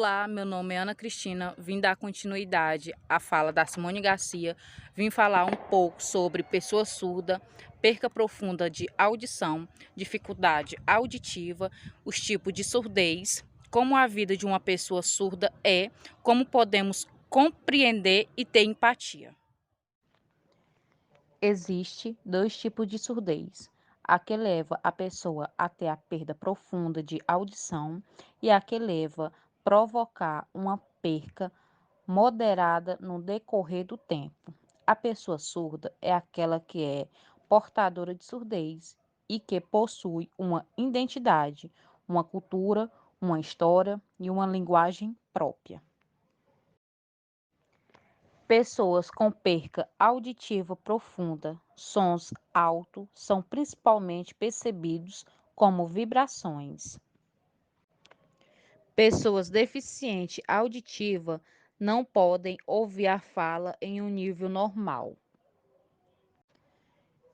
Olá, meu nome é Ana Cristina, vim dar continuidade à fala da Simone Garcia, vim falar um pouco sobre pessoa surda, perca profunda de audição, dificuldade auditiva, os tipos de surdez, como a vida de uma pessoa surda é, como podemos compreender e ter empatia. Existe dois tipos de surdez: a que leva a pessoa até a perda profunda de audição e a que leva a provocar uma perca moderada no decorrer do tempo. A pessoa surda é aquela que é portadora de surdez e que possui uma identidade, uma cultura, uma história e uma linguagem própria. Pessoas com perca auditiva profunda, sons altos são principalmente percebidos como vibrações. Pessoas deficientes auditiva não podem ouvir a fala em um nível normal.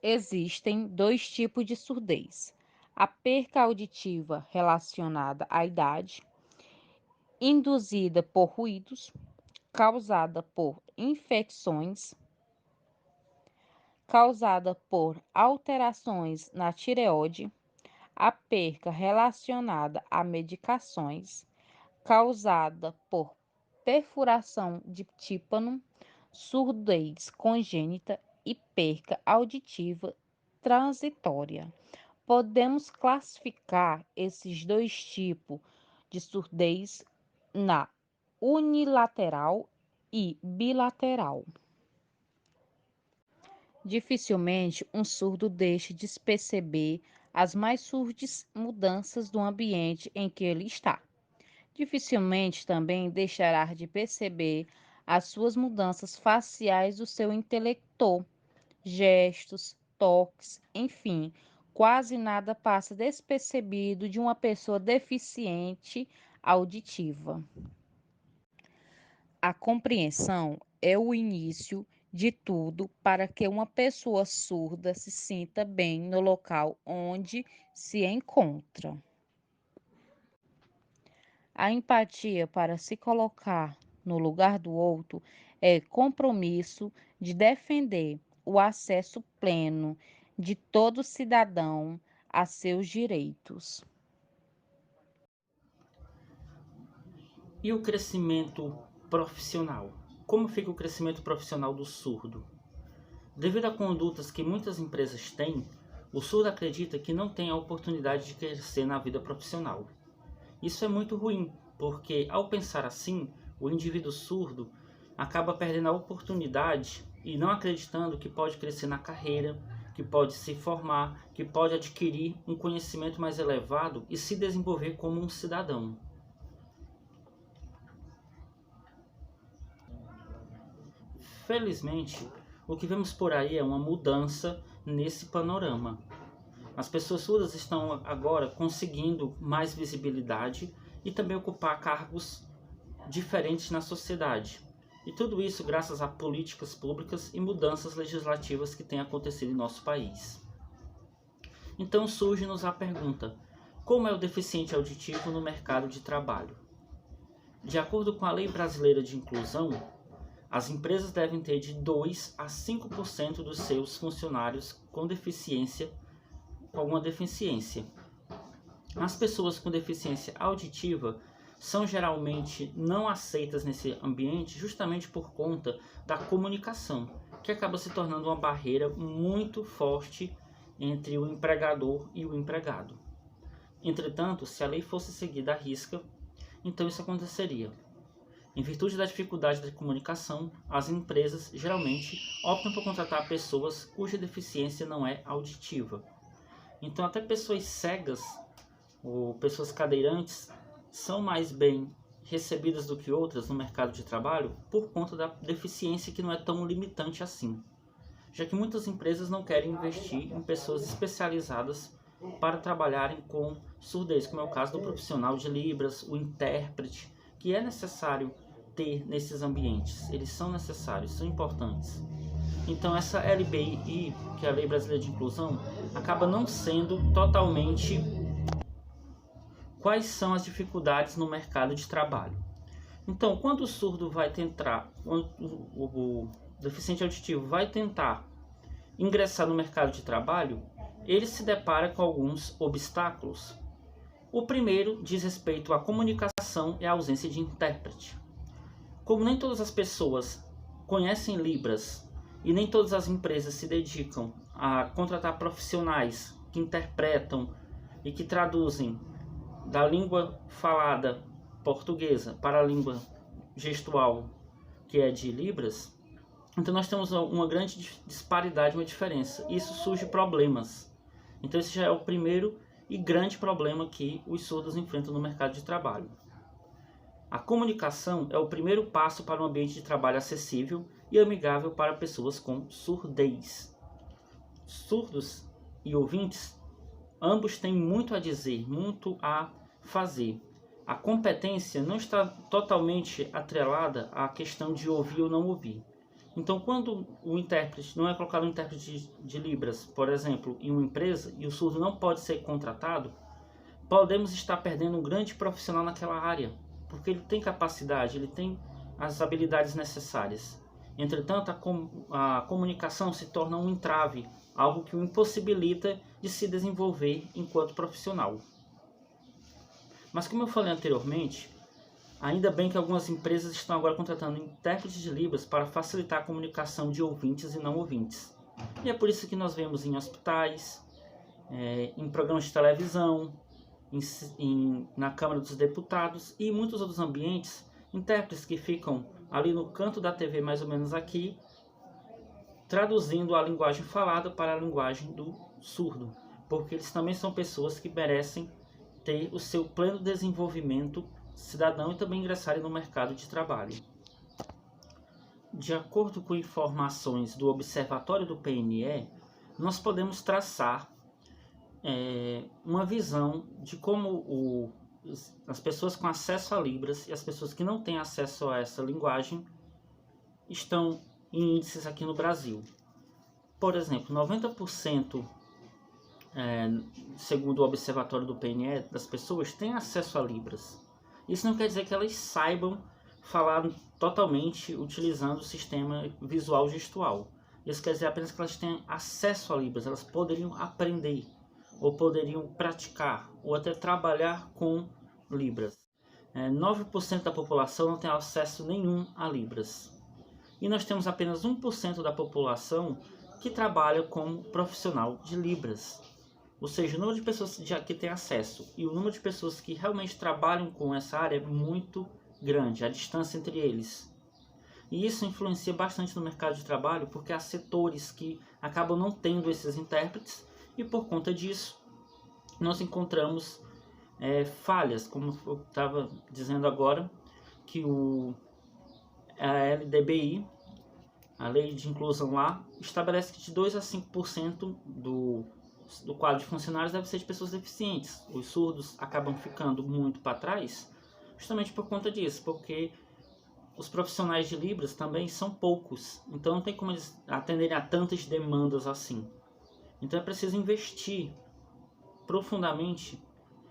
Existem dois tipos de surdez: a perca auditiva relacionada à idade, induzida por ruídos, causada por infecções, causada por alterações na tireoide, a perca relacionada a medicações, causada por perfuração de tímpano, surdez congênita e perca auditiva transitória. Podemos classificar esses dois tipos de surdez na unilateral e bilateral. Dificilmente um surdo deixa de perceber as mais sutis mudanças do ambiente em que ele está. Dificilmente também deixará de perceber as suas mudanças faciais do seu intelector, gestos, toques, enfim, quase nada passa despercebido de uma pessoa deficiente auditiva. A compreensão é o início de tudo para que uma pessoa surda se sinta bem no local onde se encontra. A empatia para se colocar no lugar do outro é compromisso de defender o acesso pleno de todo cidadão a seus direitos. E o crescimento profissional? Como fica o crescimento profissional do surdo? Devido a condutas que muitas empresas têm, o surdo acredita que não tem a oportunidade de crescer na vida profissional. Isso é muito ruim, porque ao pensar assim, o indivíduo surdo acaba perdendo a oportunidade e não acreditando que pode crescer na carreira, que pode se formar, que pode adquirir um conhecimento mais elevado e se desenvolver como um cidadão. Felizmente, o que vemos por aí é uma mudança nesse panorama. As pessoas surdas estão agora conseguindo mais visibilidade e também ocupar cargos diferentes na sociedade. E tudo isso graças a políticas públicas e mudanças legislativas que têm acontecido em nosso país. Então surge-nos a pergunta: como é o deficiente auditivo no mercado de trabalho? De acordo com a Lei Brasileira de Inclusão, as empresas devem ter de 2 a 5% dos seus funcionários com alguma deficiência. As pessoas com deficiência auditiva são geralmente não aceitas nesse ambiente justamente por conta da comunicação, que acaba se tornando uma barreira muito forte entre o empregador e o empregado. Entretanto, se a lei fosse seguida à risca, então isso aconteceria. Em virtude da dificuldade da comunicação, as empresas geralmente optam por contratar pessoas cuja deficiência não é auditiva. Então até pessoas cegas ou pessoas cadeirantes são mais bem recebidas do que outras no mercado de trabalho por conta da deficiência que não é tão limitante assim, já que muitas empresas não querem investir em pessoas especializadas para trabalharem com surdez, como é o caso do profissional de Libras, o intérprete, que é necessário ter nesses ambientes. Eles são necessários, são importantes. Então essa LBI, que é a Lei Brasileira de Inclusão, acaba não sendo totalmente quais são as dificuldades no mercado de trabalho. Então, quando o surdo vai tentar, quando o deficiente auditivo vai tentar ingressar no mercado de trabalho, ele se depara com alguns obstáculos. O primeiro diz respeito à comunicação e à ausência de intérprete. Como nem todas as pessoas conhecem Libras e nem todas as empresas se dedicam a contratar profissionais que interpretam e que traduzem da língua falada portuguesa para a língua gestual, que é de Libras, então nós temos uma grande disparidade, uma diferença. Isso surge problemas. Então esse já é o primeiro e grande problema que os surdos enfrentam no mercado de trabalho. A comunicação é o primeiro passo para um ambiente de trabalho acessível e amigável para pessoas com surdez. Surdos e ouvintes, ambos têm muito a dizer, muito a fazer. A competência não está totalmente atrelada à questão de ouvir ou não ouvir. Então, quando o intérprete não é colocado um intérprete de Libras, por exemplo, em uma empresa, e o surdo não pode ser contratado, podemos estar perdendo um grande profissional naquela área, porque ele tem capacidade, ele tem as habilidades necessárias. Entretanto, a comunicação se torna um entrave, algo que o impossibilita de se desenvolver enquanto profissional. Mas como eu falei anteriormente, ainda bem que algumas empresas estão agora contratando intérpretes de Libras para facilitar a comunicação de ouvintes e não ouvintes. E é por isso que nós vemos em hospitais, em programas de televisão, na Câmara dos Deputados e em muitos outros ambientes, intérpretes que ficam ali no canto da TV, mais ou menos aqui, traduzindo a linguagem falada para a linguagem do surdo, porque eles também são pessoas que merecem ter o seu pleno desenvolvimento cidadão e também ingressarem no mercado de trabalho. De acordo com informações do Observatório do PNE, nós podemos traçar uma visão de como as pessoas com acesso a Libras e as pessoas que não têm acesso a essa linguagem estão em índices aqui no Brasil. Por exemplo, 90%, segundo o Observatório do PNE, das pessoas têm acesso a Libras. Isso não quer dizer que elas saibam falar totalmente utilizando o sistema visual gestual. Isso quer dizer apenas que elas têm acesso a Libras, elas poderiam aprender, ou poderiam praticar, ou até trabalhar com Libras. 9% da população não tem acesso nenhum a Libras. E nós temos apenas 1% da população que trabalha como profissional de Libras. Ou seja, o número de pessoas que têm acesso e o número de pessoas que realmente trabalham com essa área é muito grande, a distância entre eles. E isso influencia bastante no mercado de trabalho, porque há setores que acabam não tendo esses intérpretes e por conta disso nós encontramos falhas, como eu estava dizendo agora, que a LDBI, a Lei de Inclusão lá, estabelece que de 2 a 5% do quadro de funcionários deve ser de pessoas deficientes. Os surdos acabam ficando muito para trás justamente por conta disso, porque os profissionais de Libras também são poucos, então não tem como eles atenderem a tantas demandas assim. Então é preciso investir profundamente,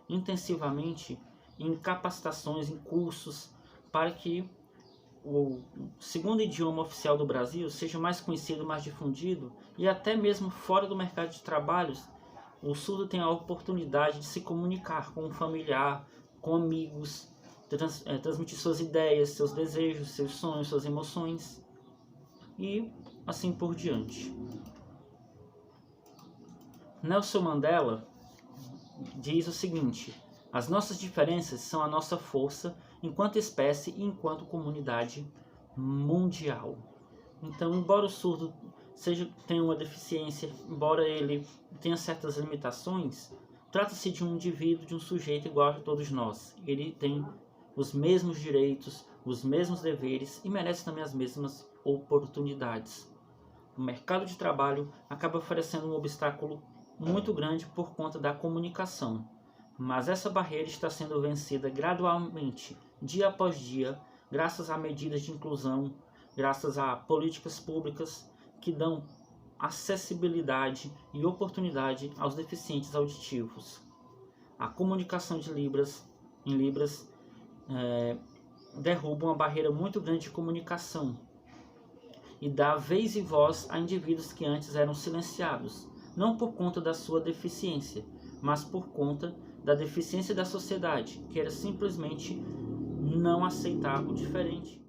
intensivamente em capacitações, em cursos, para que o segundo idioma oficial do Brasil seja mais conhecido, mais difundido, e até mesmo fora do mercado de trabalho o surdo tem a oportunidade de se comunicar com um familiar, com amigos, transmitir suas ideias, seus desejos, seus sonhos, suas emoções e assim por diante. Nelson Mandela diz o seguinte: as nossas diferenças são a nossa força enquanto espécie e enquanto comunidade mundial. Então, embora o surdo tenha uma deficiência, embora ele tenha certas limitações, trata-se de um indivíduo, de um sujeito igual a todos nós. Ele tem os mesmos direitos, os mesmos deveres e merece também as mesmas oportunidades. O mercado de trabalho acaba oferecendo um obstáculo muito grande por conta da comunicação, mas essa barreira está sendo vencida gradualmente, dia após dia, graças a medidas de inclusão, graças a políticas públicas que dão acessibilidade e oportunidade aos deficientes auditivos. A comunicação em Libras derruba uma barreira muito grande de comunicação e dá vez e voz a indivíduos que antes eram silenciados, não por conta da sua deficiência, mas por conta da deficiência da sociedade, que era simplesmente não aceitar o diferente.